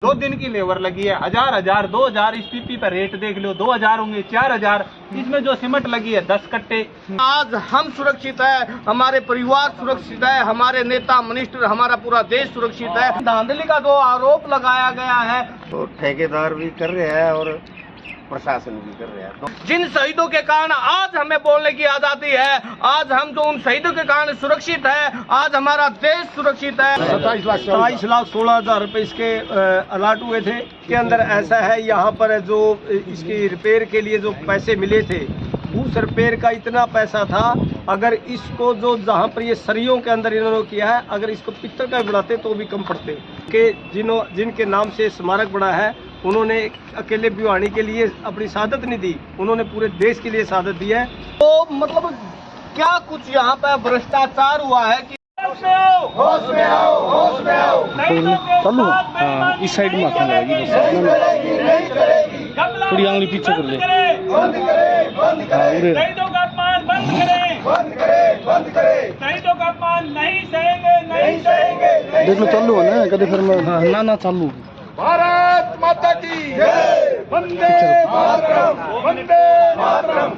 2 दिन की लेबर लगी है, 1000 2000 इस पीपी पर रेट देख लो, 2000 होंगे 4000। इसमें जो सीमेंट लगी है 10 कट्टे। आज हम सुरक्षित है, हमारे परिवार सुरक्षित है, हमारे नेता मिनिस्टर, हमारा पूरा देश सुरक्षित है। धांधली का जो आरोप लगाया गया है तो ठेकेदार भी कर रहे हैं और प्रशासन भी कर रहे हैं। जिन शहीदों के कारण आज हमें बोलने की आजादी है, आज हम जो उन शहीदों के कारण सुरक्षित है, आज हमारा देश सुरक्षित है। 27,16,000 रुपए इसके अलाट हुए थे। के अंदर ऐसा है, यहाँ पर जो इसकी रिपेयर के लिए जो पैसे मिले थे, उस रिपेयर का इतना पैसा था, अगर इसको जो जहाँ पर ये सरियों के अंदर इन्होंने किया है, अगर इसको पित्तल का बनाते तो भी कम पड़ते। कि जिनके नाम से स्मारक बना है, उन्होंने अकेले भिवानी के लिए अपनी शहादत नहीं दी, उन्होंने पूरे देश के लिए शहादत दी है। तो मतलब क्या कुछ यहाँ पे भ्रष्टाचार हुआ है कि होश में आओ, होश में आओ, होश में आओ। इस साइड में आंखें लगाएगी, थोड़ी आंगली पीछे कर ले। बंद करे, बंद करे, शहीदों का अपमान बंद करें, बंद करे, बंद करे। शहीदों का अपमान नहीं सहेंगे, नहीं सहेंगे। देख लो चालू है ना, कभी फिर मैं ना चालू। भारत माता की जय, वंदे मातरम, वंदे मातरम।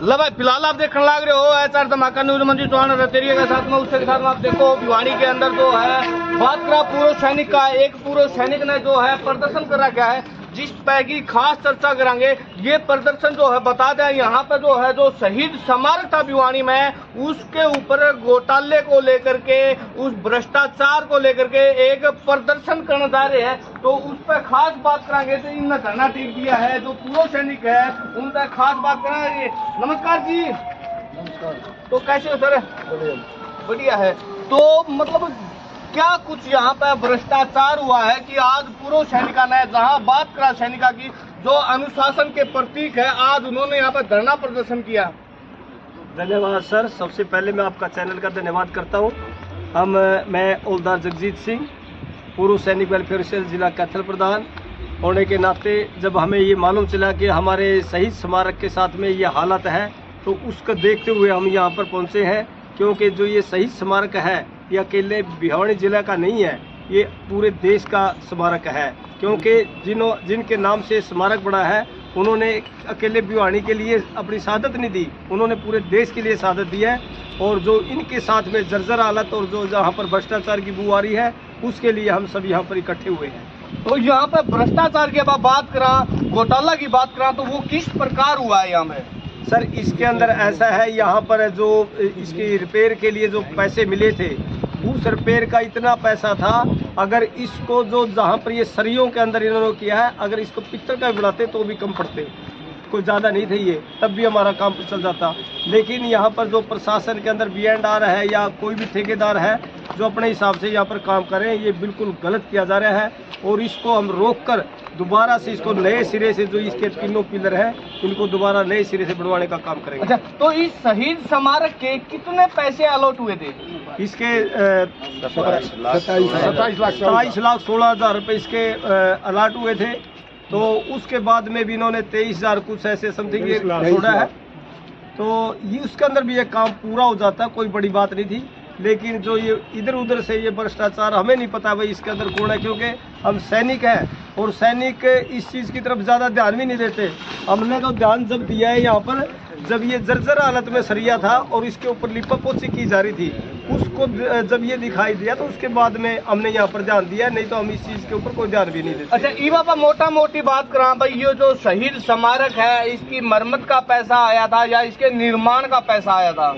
लो भाई, फिलहाल आप देखने लग रहे हो एचआर धमाका न्यूज मंजू चौहान रतेरिया के साथ में। उसके साथ में आप देखो भिवानी के अंदर जो है बात करा पूर्व सैनिक का, एक पूर्व सैनिक ने जो है प्रदर्शन करा गया है, जिस पे की खास चर्चा करेंगे। ये प्रदर्शन जो है बता दें, यहाँ पे जो है जो शहीद स्मारक था भिवानी में, उसके ऊपर घोटाले को लेकर के, उस भ्रष्टाचार को लेकर के एक प्रदर्शन करने जा रहे हैं। तो उस पर खास बात करेंगे। तो इनने धरना टेक दिया है, जो पूर्व सैनिक है उन पर खास बात करेंगे। नमस्कार जी। नमस्कार। तो कैसे हो सर? बढ़िया है। तो मतलब क्या कुछ यहाँ पे भ्रष्टाचार हुआ है कि आज पूर्व सैनिका ने, जहाँ बात करा सैनिका की जो अनुशासन के प्रतीक है, आज उन्होंने यहाँ पे धरना प्रदर्शन किया। धन्यवाद सर, सबसे पहले मैं आपका चैनल का धन्यवाद करता हूँ। मैं हवलदार जगजीत सिंह, पूर्व सैनिक वेलफेयर सेल जिला कैथल प्रधान होने के नाते, जब हमें ये मालूम चला कि हमारे शहीद स्मारक के साथ में ये हालत है, तो उसको देखते हुए हम यहाँ पर पहुँचे हैं। क्योंकि जो ये शहीद स्मारक है, ये अकेले भिवानी जिला का नहीं है, ये पूरे देश का स्मारक है। क्योंकि जिनके नाम से स्मारक बना है, उन्होंने अकेले भिवानी के लिए अपनी शहादत नहीं दी, उन्होंने पूरे देश के लिए शहादत दी है। और जो इनके साथ में जर्जर हालत और जो जहाँ पर भ्रष्टाचार की बू आ रही है, उसके लिए हम सब यहाँ पर इकट्ठे हुए हैं। तो यहाँ पे भ्रष्टाचार की बात करा, घोटाला की बात करा, तो वो किस प्रकार हुआ है यहाँ पे? सर, इसके अंदर ऐसा है, यहाँ पर जो इसकी रिपेयर के लिए जो पैसे मिले थे, उस रिपेयर का इतना पैसा था, अगर इसको जो जहाँ पर ये सरियों के अंदर इन्होंने किया है, अगर इसको पित्तल का बनाते तो भी कम पड़ते, कोई ज़्यादा नहीं थे ये, तब भी हमारा काम चल जाता। लेकिन यहाँ पर जो प्रशासन के अंदर बीएनआर है या कोई भी ठेकेदार है जो अपने हिसाब से यहाँ पर काम करें, ये बिल्कुल गलत किया जा रहा है। और इसको हम रोककर दोबारा से इसको नए सिरे से, जो इसके तीनों पिलर हैं, इनको दोबारा नए सिरे से बनवाने का काम करेंगे। अच्छा, तो इस शहीद स्मारक के कितने पैसे अलॉट हुए थे? इसके 27,16,000 रुपए इसके अलाट हुए थे। तो उसके बाद में भी इन्होंने 23,000 कुछ ऐसे समथिंग छोड़ा है। तो ये उसके अंदर भी ये काम पूरा हो जाता, कोई बड़ी बात नहीं थी। लेकिन जो ये इधर उधर से ये भ्रष्टाचार, हमें नहीं पता भाई इसके अंदर कौन है, क्योंकि हम सैनिक हैं और सैनिक इस चीज़ की तरफ ज़्यादा ध्यान भी नहीं देते। हमने तो ध्यान जब दिया है यहाँ पर, जब ये जर्जर हालत में सरिया था और इसके ऊपर लिपा पोछी की जा रही थी, उसको जब ये दिखाई दिया तो उसके बाद में हमने यहाँ पर ध्यान दिया, नहीं तो हम इस चीज़ के ऊपर कोई ध्यान भी नहीं देते। अच्छा, ई बाबा मोटा मोटी बात करा भाई, ये जो शहीद स्मारक है, इसकी मरम्मत का पैसा आया था या इसके निर्माण का पैसा आया था?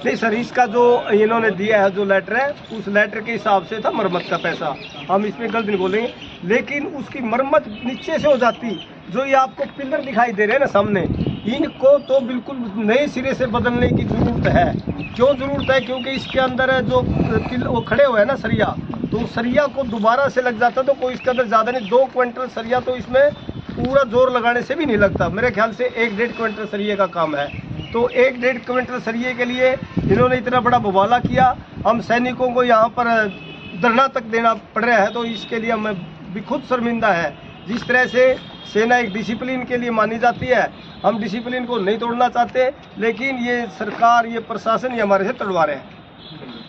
नहीं सर, इसका जो इन्होंने दिया है, जो लेटर है, उस लेटर के हिसाब से था मरम्मत का पैसा, हम इसमें गलत नहीं बोलेंगे। लेकिन उसकी मरम्मत नीचे से हो जाती, जो ये आपको पिलर दिखाई दे रहे हैं ना सामने, इनको तो बिल्कुल नए सिरे से बदलने की जरूरत है। क्यों जरूरत है? क्योंकि इसके अंदर जो वो खड़े हुए हैं ना सरिया, तो सरिया को दोबारा से लग जाता, तो कोई इसके अंदर ज़्यादा नहीं, 2 क्विंटल सरिया तो इसमें पूरा जोर लगाने से भी नहीं लगता। मेरे ख्याल से 1-1.5 क्विंटल सरिये का काम है। तो 1-1.5 क्विंटल सरिये के लिए इन्होंने इतना बड़ा बवाला किया। हम सैनिकों को यहाँ पर धरना तक देना पड़ रहा है, तो इसके लिए हम भी खुद शर्मिंदा है। जिस तरह से सेना एक डिसिप्लिन के लिए मानी जाती है, हम डिसिप्लिन को नहीं तोड़ना चाहते, लेकिन ये सरकार, ये प्रशासन ये हमारे से तोड़वा रहे हैं।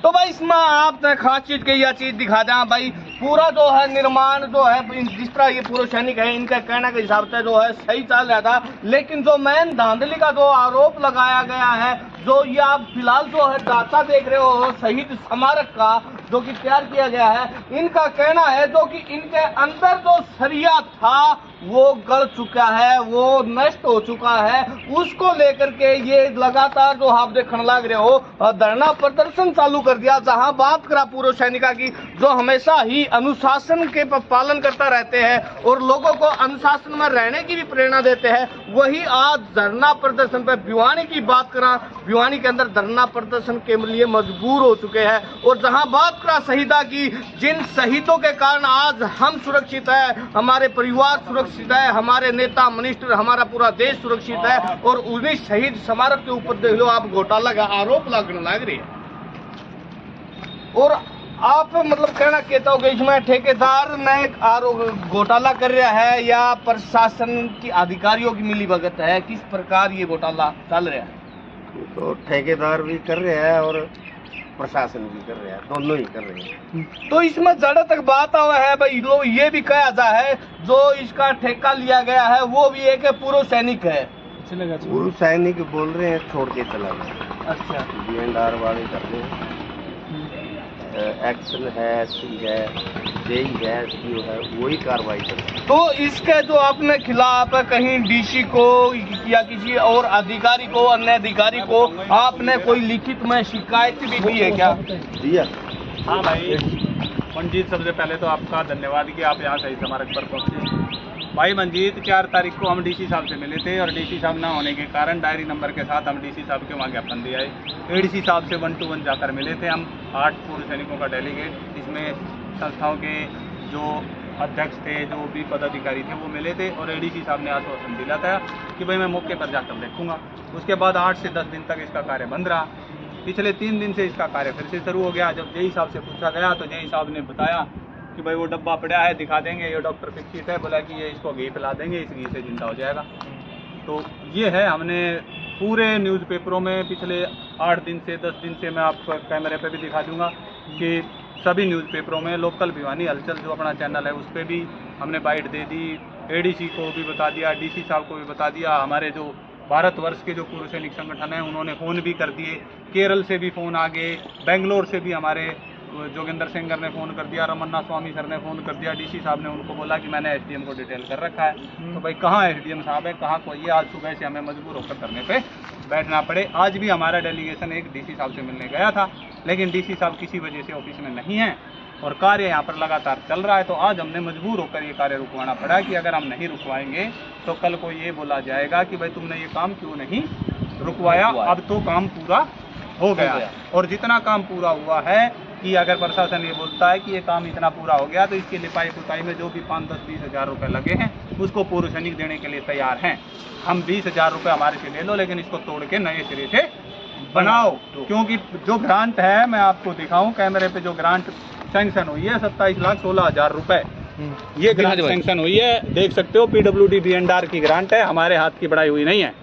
तो भाई इसमें आपने खास चीज की यह चीज दिखा दें भाई, पूरा जो है निर्माण जो है जिस तरह ये पूर्व सैनिक है इनका कहने के हिसाब से जो है सही चल रहा था, लेकिन जो मेन धांधली का जो आरोप लगाया गया है, जो ये आप फिलहाल जो है दाता देख रहे हो शहीद स्मारक का जो कि तैयार किया गया है, इनका कहना है जो कि इनके अंदर जो सरिया था वो गल चुका है, वो नष्ट हो चुका है। उसको लेकर के ये लगातार जो आप देखने लग रहे हो धरना प्रदर्शन चालू कर दिया, जहां बात करा पूर्व सैनिका की जो हमेशा ही अनुशासन के पालन करता रहते हैं और लोगों को अनुशासन में रहने की भी प्रेरणा देते हैं, वही आज धरना प्रदर्शन पे भिवानी की बात करा, भिवानी के अंदर धरना प्रदर्शन के लिए मजबूर हो चुके हैं। और जहां बात करा शहीदा की, जिन शहीदों के कारण आज हम सुरक्षित है, हमारे परिवार सुरक्षित है, हमारे नेता मिनिस्टर, हमारा पूरा देश सुरक्षित है, और उन्हीं शहीद स्मारक के ऊपर देख लो आप घोटाला का आरोप लगने लग रही है। और आप मतलब कहना कहता हो कि इसमें ठेकेदार ने घोटाला कर रहा है या प्रशासन की अधिकारियों की मिलीभगत है, किस प्रकार ये घोटाला चल रहा है? तो ठेकेदार भी कर रहे हैं और प्रशासन भी कर रहे हैं, दोनों ही कर रहे हैं। तो इसमें ज्यादा तक बात हुआ है भाई, लोग ये भी कहा जाता है जो इसका ठेका लिया गया है वो भी एक पूर्व सैनिक है। पूर्व सैनिक बोल रहे हैं छोड़ के चला गया। अच्छा, बीएनआर वाले कर रहे हैं, एक्शन है, एसपी है, जेई है, एसपीओ है, वही कार्रवाई कर रहे हैं। तो इसके जो अपने खिलाफ कहीं डीसी को या किसी और अधिकारी को, अन्य अधिकारी को आपने कोई लिखित में शिकायत भी दी है क्या? दिया। हाँ भाई मंजीत, सबसे पहले तो आपका धन्यवाद कि आप यहाँ शहीद स्मारक पर पहुँचे। भाई मंजीत, 4 तारीख को हम डीसी साहब से मिले थे और डीसी साहब ना होने के कारण डायरी नंबर के साथ हम डीसी साहब के वहाँ ज्ञापन दिया है। एडीसी साहब से 1 to 1 जाकर मिले थे हम, 8 पूर्व सैनिकों का डेलीगेट, इसमें संस्थाओं के जो अध्यक्ष थे, जो भी पदाधिकारी थे वो मिले थे, और एडीसी साहब ने आश्वासन दिया था कि भाई मैं मौके पर जाकर देखूंगा। उसके बाद 8 से 10 दिन तक इसका कार्य बंद रहा। पिछले 3 दिन से इसका कार्य फिर से शुरू हो गया। जब जेई साहब से पूछा गया तो जेई साहब ने बताया कि भाई वो डब्बा पड़ा है, दिखा देंगे, ये डॉक्टर फिक्सिट है, बोला कि ये इसको घी पिला देंगे, इस घी से जिंदा हो जाएगा। तो ये है, हमने पूरे न्यूज़पेपरों में पिछले 8 दिन से 10 दिन से, मैं आपको कैमरे पे भी दिखा दूंगा कि सभी न्यूज़पेपरों में, लोकल भिवानी हलचल जो अपना चैनल है उस पर भी हमने बाइट दे दी, एडीसी को भी बता दिया, डीसी साहब को भी बता दिया, हमारे जो भारतवर्ष के जो पूर्व सैनिक संगठन है उन्होंने फ़ोन भी कर दिए, केरल से भी फ़ोन आ गए, बेंगलोर से भी हमारे जोगिंदर सिंगर ने फ़ोन कर दिया, रमन्ना स्वामी सर ने फ़ोन कर दिया। डीसी साहब ने उनको बोला कि मैंने एसडीएम को डिटेल कर रखा है। तो भाई कहाँ एसडीएम साहब है, कहाँ कोई है? आज सुबह से हमें मजबूर होकर करने पे बैठना पड़े। आज भी हमारा डेलीगेशन एक डीसी साहब से मिलने गया था, लेकिन डीसी साहब किसी वजह से ऑफिस में नहीं है और कार्य यहाँ पर लगातार चल रहा है। तो आज हमने मजबूर होकर ये कार्य रुकवाना पड़ा कि अगर हम नहीं रुकवाएंगे तो कल को ये बोला जाएगा कि भाई तुमने ये काम क्यों नहीं रुकवाया। अब तो काम पूरा हो गया है, और जितना काम पूरा हुआ है कि अगर प्रशासन ये बोलता है कि ये काम इतना पूरा हो गया तो इसकी लिपाई पुताई में जो भी 5, 10, 20 हज़ार रुपये लगे हैं उसको पूर्व सैनिक देने के लिए तैयार हैं। हम 20 हज़ार रुपये हमारे से ले लो, लेकिन इसको तोड़ के नए सिरे से बनाओ। क्योंकि जो ग्रांट है, मैं आपको दिखाऊं कैमरे पे, जो ग्रांट सैंक्शन हुई है 27,16,000 रुपये, ये ग्रांट सैंक्शन हुई है, देख सकते हो। PWD बीएनआर की ग्रांट है, हमारे हाथ की बढ़ाई हुई नहीं है।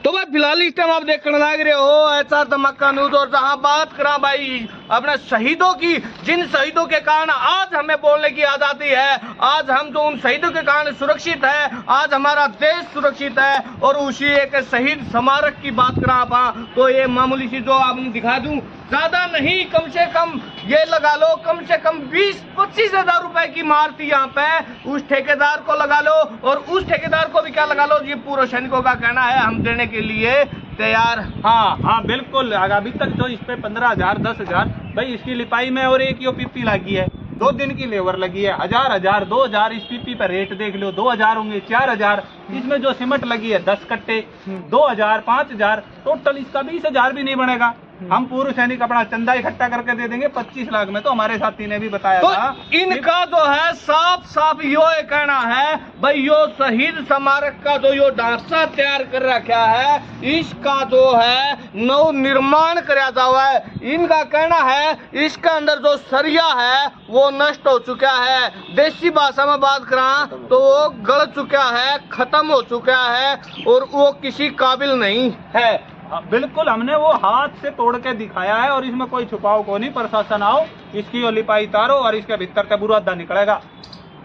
तो भाई फिलहाल इस टाइम आप देखने लग रहे हो ऐसा धमाका न्यूज, और जहां बात करा भाई अपने शहीदों की, जिन शहीदों के कारण आज हमें बोलने की आजादी है, आज हम जो उन शहीदों के कारण सुरक्षित है, आज हमारा देश सुरक्षित है, और उसी एक शहीद स्मारक की बात करा आप तो ये मामूली सी जो आपने दिखा दूं, ज्यादा नहीं, कम से कम ये लगा लो, कम से कम 20-25 हज़ार रुपए की मार थी यहाँ पे। उस ठेकेदार को लगा लो, और उस ठेकेदार को भी क्या लगा लो, ये पूर्व सैनिकों का कहना है हम देने के लिए तैयार। हाँ बिल्कुल। अभी तक जो इस पे 15,000, 10,000 भाई इसकी लिपाई में, और एक पीपी लगी है, 2 दिन की लेबर लगी है, 1,000, 2,000 इस पीपी पर रेट देख लो, 2,000 होंगे, 4,000 इसमें जो सीमेंट लगी है 10 कट्टे, 2,000, 5,000 टोटल इसका 20,000 भी नहीं बनेगा। हम पूर्व सैनिक अपना चंदा इकट्ठा करके दे देंगे 25 लाख में। तो हमारे साथी ने भी बताया तो था इनका जो है साफ साफ यो कहना है भाई, यो शहीद स्मारक का जो यो ढांचा तैयार कर रखा है, इसका जो है नव निर्माण कराया हुआ है। इनका कहना है इसके अंदर जो सरिया है वो नष्ट हो चुका है, देसी भाषा में बात करा तो वो गल चुका है, खत्म हो चुका है, और वो किसी काबिल नहीं है। हाँ, बिल्कुल हमने वो हाथ से तोड़ के दिखाया है और इसमें कोई छुपाव को नहीं। प्रशासन आओ, इसकी वो लिपाई तारो और इसके भीतर का बुरादा निकलेगा।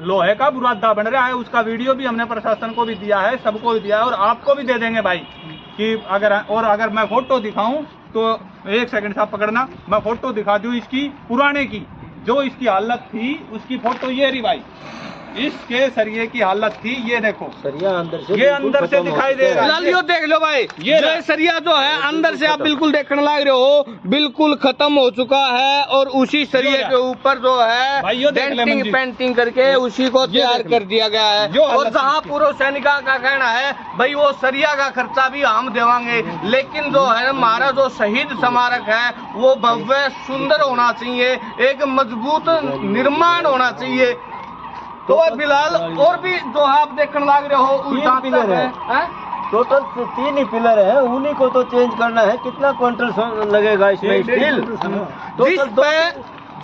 लोहे का बुरादा बन रहा है, उसका वीडियो भी हमने प्रशासन को भी दिया है, सबको भी दिया है और आपको भी दे देंगे भाई। कि अगर मैं फोटो दिखाऊं तो 1 सेकंड साहब पकड़ना, मैं फोटो दिखा दूं इसकी पुराने की, जो इसकी हालत थी उसकी फोटो ये रही भाई। इसके सरिये की हालत थी, ये देखो सरिया अंदर से, ये अंदर से दिखाई दे रहा फिलहाल यो देख लो भाई, ये ये सरिया जो है अंदर से आप बिल्कुल देखने लग रहे हो, बिल्कुल खत्म हो चुका है और उसी सरिये के ऊपर जो है भाई यो देख ले डेंटिंग मंजीत। पेंटिंग करके उसी को तैयार कर दिया गया है। जो और हालत जहाँ पूर्व सैनिका का कहना है भाई वो सरिया का खर्चा भी हम देवांगे, लेकिन जो है हमारा जो शहीद स्मारक है वो भव्य सुंदर होना चाहिए, एक मजबूत निर्माण होना चाहिए। तो फिलहाल और भी जो है आप देखने लग रहे हो उल्टा पिलर है। हैं? टोटल 3 ही पिलर है, उन्हीं को तो चेंज करना है। कितना क्विंटल लगेगा इसमें स्टील?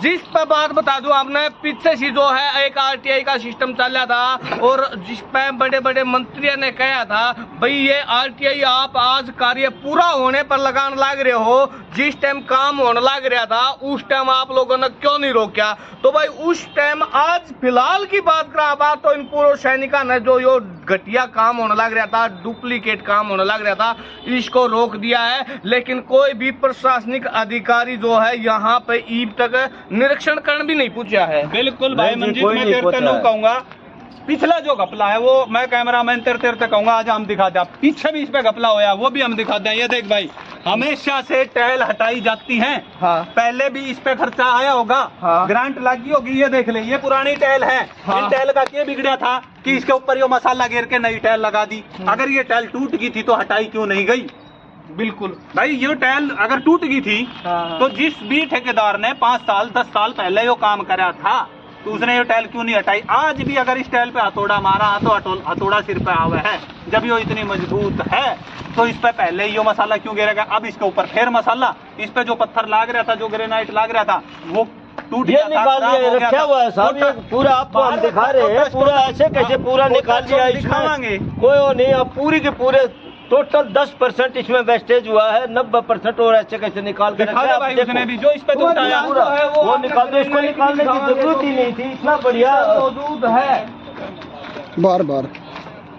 जिस पे बात बता दूं आपने, पीछे से जो है एक आरटीआई का सिस्टम चल रहा था और जिस पे बड़े बड़े मंत्रियों ने कहा था भाई ये आरटीआई आप आज कार्य पूरा होने पर लगान लग रहे हो, जिस टाइम काम होने लग रहा था उस टाइम आप लोगों ने क्यों नहीं रोका? तो भाई उस टाइम आज फिलहाल की बात करा बात तो इन पूर्व सैनिका ने जो यो घटिया काम होने लग रहा था, डुप्लीकेट काम होने लग रहा था, इसको रोक दिया है। लेकिन कोई भी प्रशासनिक अधिकारी जो है यहाँ पे ईब तक निरीक्षण करने भी नहीं पूछा है। बिल्कुल भाई मंजीत, मैं तेरे नहीं कहूंगा, पिछला जो घपला है वो मैं कैमरामैन तेरे कहूंगा आज हम दिखा दे। पीछे भी इस पे घपला होया वो भी हम दिखा दें। ये देख भाई, हमेशा से टैल हटाई जाती हैं। हाँ। पहले भी इस पे खर्चा आया होगा, हाँ। ग्रांट लगी होगी। ये देख ले, ये पुरानी टैल है। हाँ। इन टैल का क्या बिगड़ा था कि इसके ऊपर ये मसाला गिर के नई टैल लगा दी। अगर ये टैल टूट गई थी तो हटाई क्यों नहीं गई? बिल्कुल भाई, ये टैल अगर टूट गई थी तो जिस भी ठेकेदार ने 5 साल 10 साल पहले यो काम करा था तो उसने ये टैल क्यों नहीं हटाई? आज भी अगर इस टैल पे हथौड़ा मारा तो हथौड़ा सिर पे आवे है। जब ये इतनी मजबूत है तो इस पे पहले यो मसाला क्यों गिरेगा? अब इसके ऊपर फिर मसाला, इस पे जो पत्थर लाग रहा था, जो ग्रेनाइट लाग रहा था वो टूट गया था, निकाल खराब दिया, हो गया रखा था। हुआ है साहब, ये पूरा आपको हम दिखा रहे हैं, पूरा ऐसे कैसे पूरा निकाल दिया दिखावांगे। इसमें कोई वो नहीं। अब पूरी के पूरे टोटल 10% इसमें वेस्टेज हुआ है, 90% और ऐसे कैसे निकाल के दिखा दे भाई, उसने भी जो इस पे दूध आया वो निकाल दो। इसको निकालने की जरूरत ही नहीं थी, इतना बढ़िया दूध है। बार बार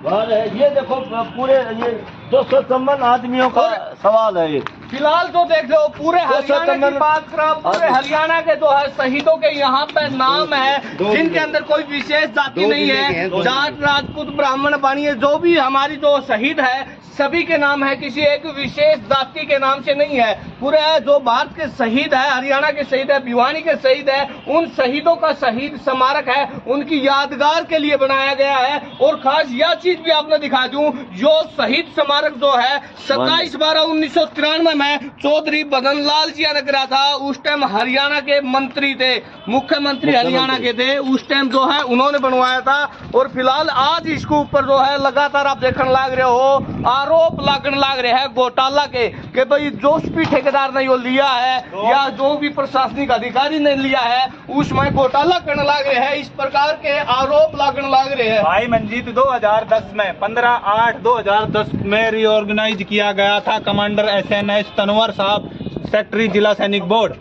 बात है। ये देखो पूरे ये 253 आदमियों का सवाल है ये। फिलहाल तो देख लो पूरे हरियाणा की बात करो, पूरे हरियाणा के जो है शहीदों के यहाँ पे नाम है जिनके अंदर कोई विशेष जाति नहीं है, जाट राजपूत ब्राह्मण बाणिये जो भी हमारी जो शहीद है सभी के नाम है, किसी एक विशेष जाति के नाम से नहीं है। पूरे जो भारत के शहीद है, हरियाणा के शहीद है, भिवानी के शहीद है, उन शहीदों का शहीद स्मारक है, उनकी यादगार के लिए बनाया गया है। और खास यह चीज भी आपने दिखा दूं, जो शहीद स्मारक जो है 27/12/1993 में चौधरी बदन लाल जी ने करा था। उस टाइम हरियाणा के मंत्री थे, मुख्यमंत्री हरियाणा के थे उस टाइम जो है उन्होंने बनवाया था। और फिलहाल आज इसके ऊपर जो है लगातार आप देखने लग रहे हो आरोप लगने लग रहे हैं घोटाला के, कि भाई जो भी ठेकेदार ने यो लिया है या जो भी प्रशासनिक अधिकारी ने लिया है उसमें घोटाला करने लग रहे हैं। इस प्रकार के आरोप लगने लग रहे हैं। भाई मंजीत, 2010 में 15/8/2010 में रीऑर्गेनाइज किया गया था कमांडर SNS तनवर साहब, सेक्रेटरी जिला सैनिक बोर्ड।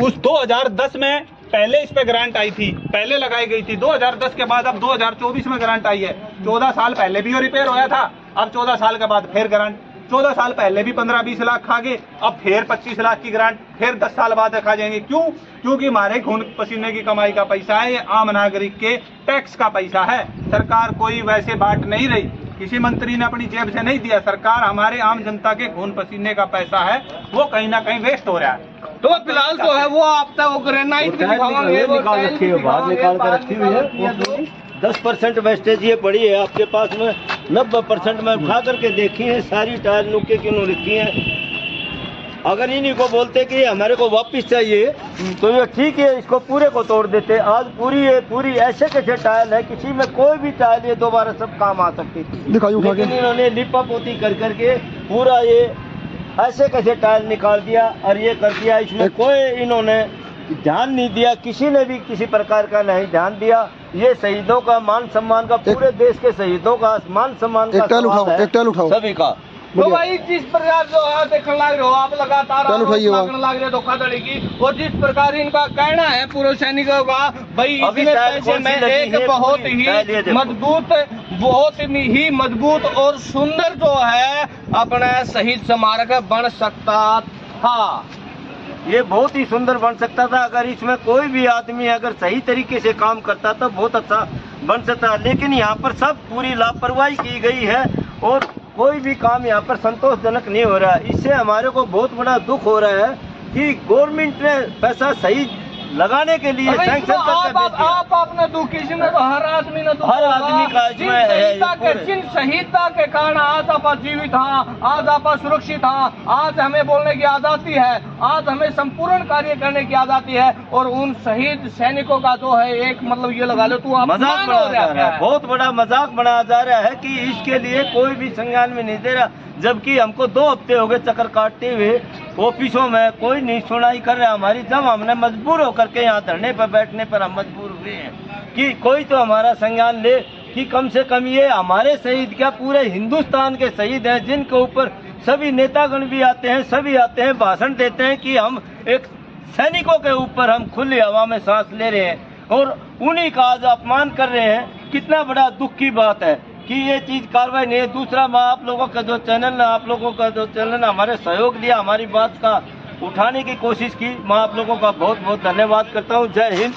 उस 2010 में पहले इस पे ग्रांट आई थी, पहले लगाई गई थी। 2010 के बाद अब 2024 में ग्रांट आई है। 14 साल पहले भी वो रिपेयर होया था, अब 14 साल के बाद फिर ग्रांट। 14 साल पहले भी 15-20 लाख खा गए, अब फिर 25 लाख की ग्रांट फिर 10 साल बाद खा जाएंगे। क्यों? क्योंकि हमारे खून पसीने की कमाई का पैसा है, ये आम नागरिक के टैक्स का पैसा है। सरकार कोई वैसे बांट नहीं रही, किसी मंत्री ने अपनी जेब से नहीं दिया। सरकार हमारे आम जनता के खून पसीने का पैसा है, वो कहीं ना कहीं वेस्ट हो रहा है। तो फिलहाल जो है वो आपका वो ग्रेनाइट दिखावांगे, वो निकाल रखी है, बाहर निकाल कर रखी हुई है। 10% वेस्टेज ये पड़ी है आपके पास में, 90% में उठा करके देखी है, सारी टायर नुक्के क्यों रखी है। अगर इन्हीं को बोलते कि हमारे को वापस चाहिए तो ये ठीक है, इसको पूरे को तोड़ देते। आज पूरी ऐसे कैसे टायल है, किसी में कोई भी टायल ये दोबारा सब काम आ सकती थी, लेकिन इन्होंने लिपा पोती कर करके पूरा ये ऐसे कैसे टायल निकाल दिया और ये कर दिया। इसमें कोई इन्होंने ध्यान नहीं दिया, किसी ने भी किसी प्रकार का नहीं ध्यान दिया। ये शहीदों का मान सम्मान का, पूरे देश के शहीदों का मान सम्मान का सवाल है सभी का। तो भाई जिस प्रकार जो है देखने लग रहे हो आप लगातार चलो आरोप उठाइए वहाँ। लगने लग रहे हो धोखाधड़ी की, और जिस प्रकार इनका कहना है पूर्व सैनिकों का, भाई अभी इतने शायद पैसे में कौन सी लगी एक है बहुत पूरी, शायद ये ही देखो। बहुत ही मजबूत और सुंदर जो है अपना शहीद स्मारक बन सकता था। ये बहुत ही सुंदर बन सकता था अगर इसमें कोई भी आदमी अगर सही तरीके से काम करता तो बहुत अच्छा बन सकता, लेकिन यहाँ पर सब पूरी लापरवाही की गई है और कोई भी काम यहाँ पर संतोषजनक नहीं हो रहा है। इससे हमारे को बहुत बड़ा दुख हो रहा है कि गवर्नमेंट ने पैसा सही लगाने के लिए अरे सैंक्शन इसमें करके भेज दिया। आप आपने दुख, इसमें तो हर आदमी ने दुख हर होगा। आदमी का इसमें है, ये पूरे। जिन शहीदता के कारण आज आप जीवित हैं, आज आप सुरक्षित हैं, आज हमें बोलने की आजादी है, आज हमें संपूर्ण कार्य करने की आजादी है, और उन शहीद सैनिकों का जो है एक मतलब ये लगा लो तू मजाक बनाया जा रहा है, बहुत बड़ा मजाक बनाया जा रहा है कि इसके लिए कोई भी संज्ञान में नहीं दे रहा, जबकि हमको 2 हफ्ते हो गए चक्कर काटते हुए ऑफिसों में, कोई नहीं सुनाई कर रहा हमारी। जब हमने मजबूर होकर के यहाँ धरने पर बैठने पर हम मजबूर हुए हैं कि कोई तो हमारा संज्ञान ले कि कम से कम ये हमारे शहीद क्या पूरे हिंदुस्तान के शहीद हैं, जिनके ऊपर सभी नेतागण भी आते हैं, सभी आते हैं, भाषण देते हैं कि हम एक सैनिकों के ऊपर हम खुली हवा में सांस ले रहे हैं और उन्हीं का आज अपमान कर रहे हैं। कितना बड़ा दुख की बात है कि ये चीज कार्रवाई नहीं है। दूसरा, मैं आप लोगों का जो चैनल हमारे सहयोग दिया, हमारी बात का उठाने की कोशिश की, मैं आप लोगों का बहुत बहुत धन्यवाद करता हूँ। जय हिंद,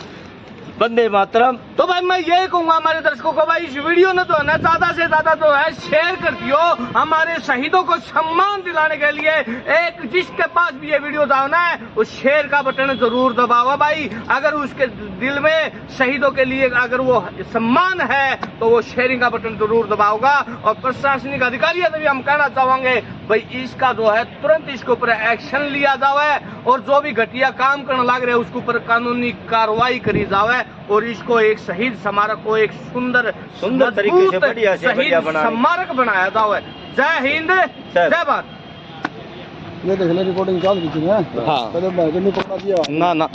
वंदे मातरम। तो भाई मैं यही कहूंगा हमारे दर्शकों को, भाई इस वीडियो ने तो है ना ज्यादा से ज्यादा जो है शेयर कर दियो, हमारे शहीदों को सम्मान दिलाने के लिए। एक जिसके पास भी ये वीडियो जाना है उस शेयर का बटन जरूर दबाओ भाई, अगर उसके दिल में शहीदों के लिए अगर वो सम्मान है तो वो शेयरिंग का बटन जरूर दबाओगा। और प्रशासनिक अधिकारियों से भी हम कहना चाहेंगे भाई इसका जो है तुरंत इसके ऊपर एक्शन लिया जावे, और जो भी घटिया काम करने लग रहे उसके ऊपर कानूनी कार्रवाई करी जावे, और इसको एक शहीद स्मारक को एक सुंदर तरीके से बढ़िया से बढ़िया शहीद बनाने। स्मारक बनाया जावे। जय हिंद, जय भारत। ये देख ले रिकॉर्डिंग चाल रही थी ना। हाँ। पहले मैं नहीं पकड़ा दिया ना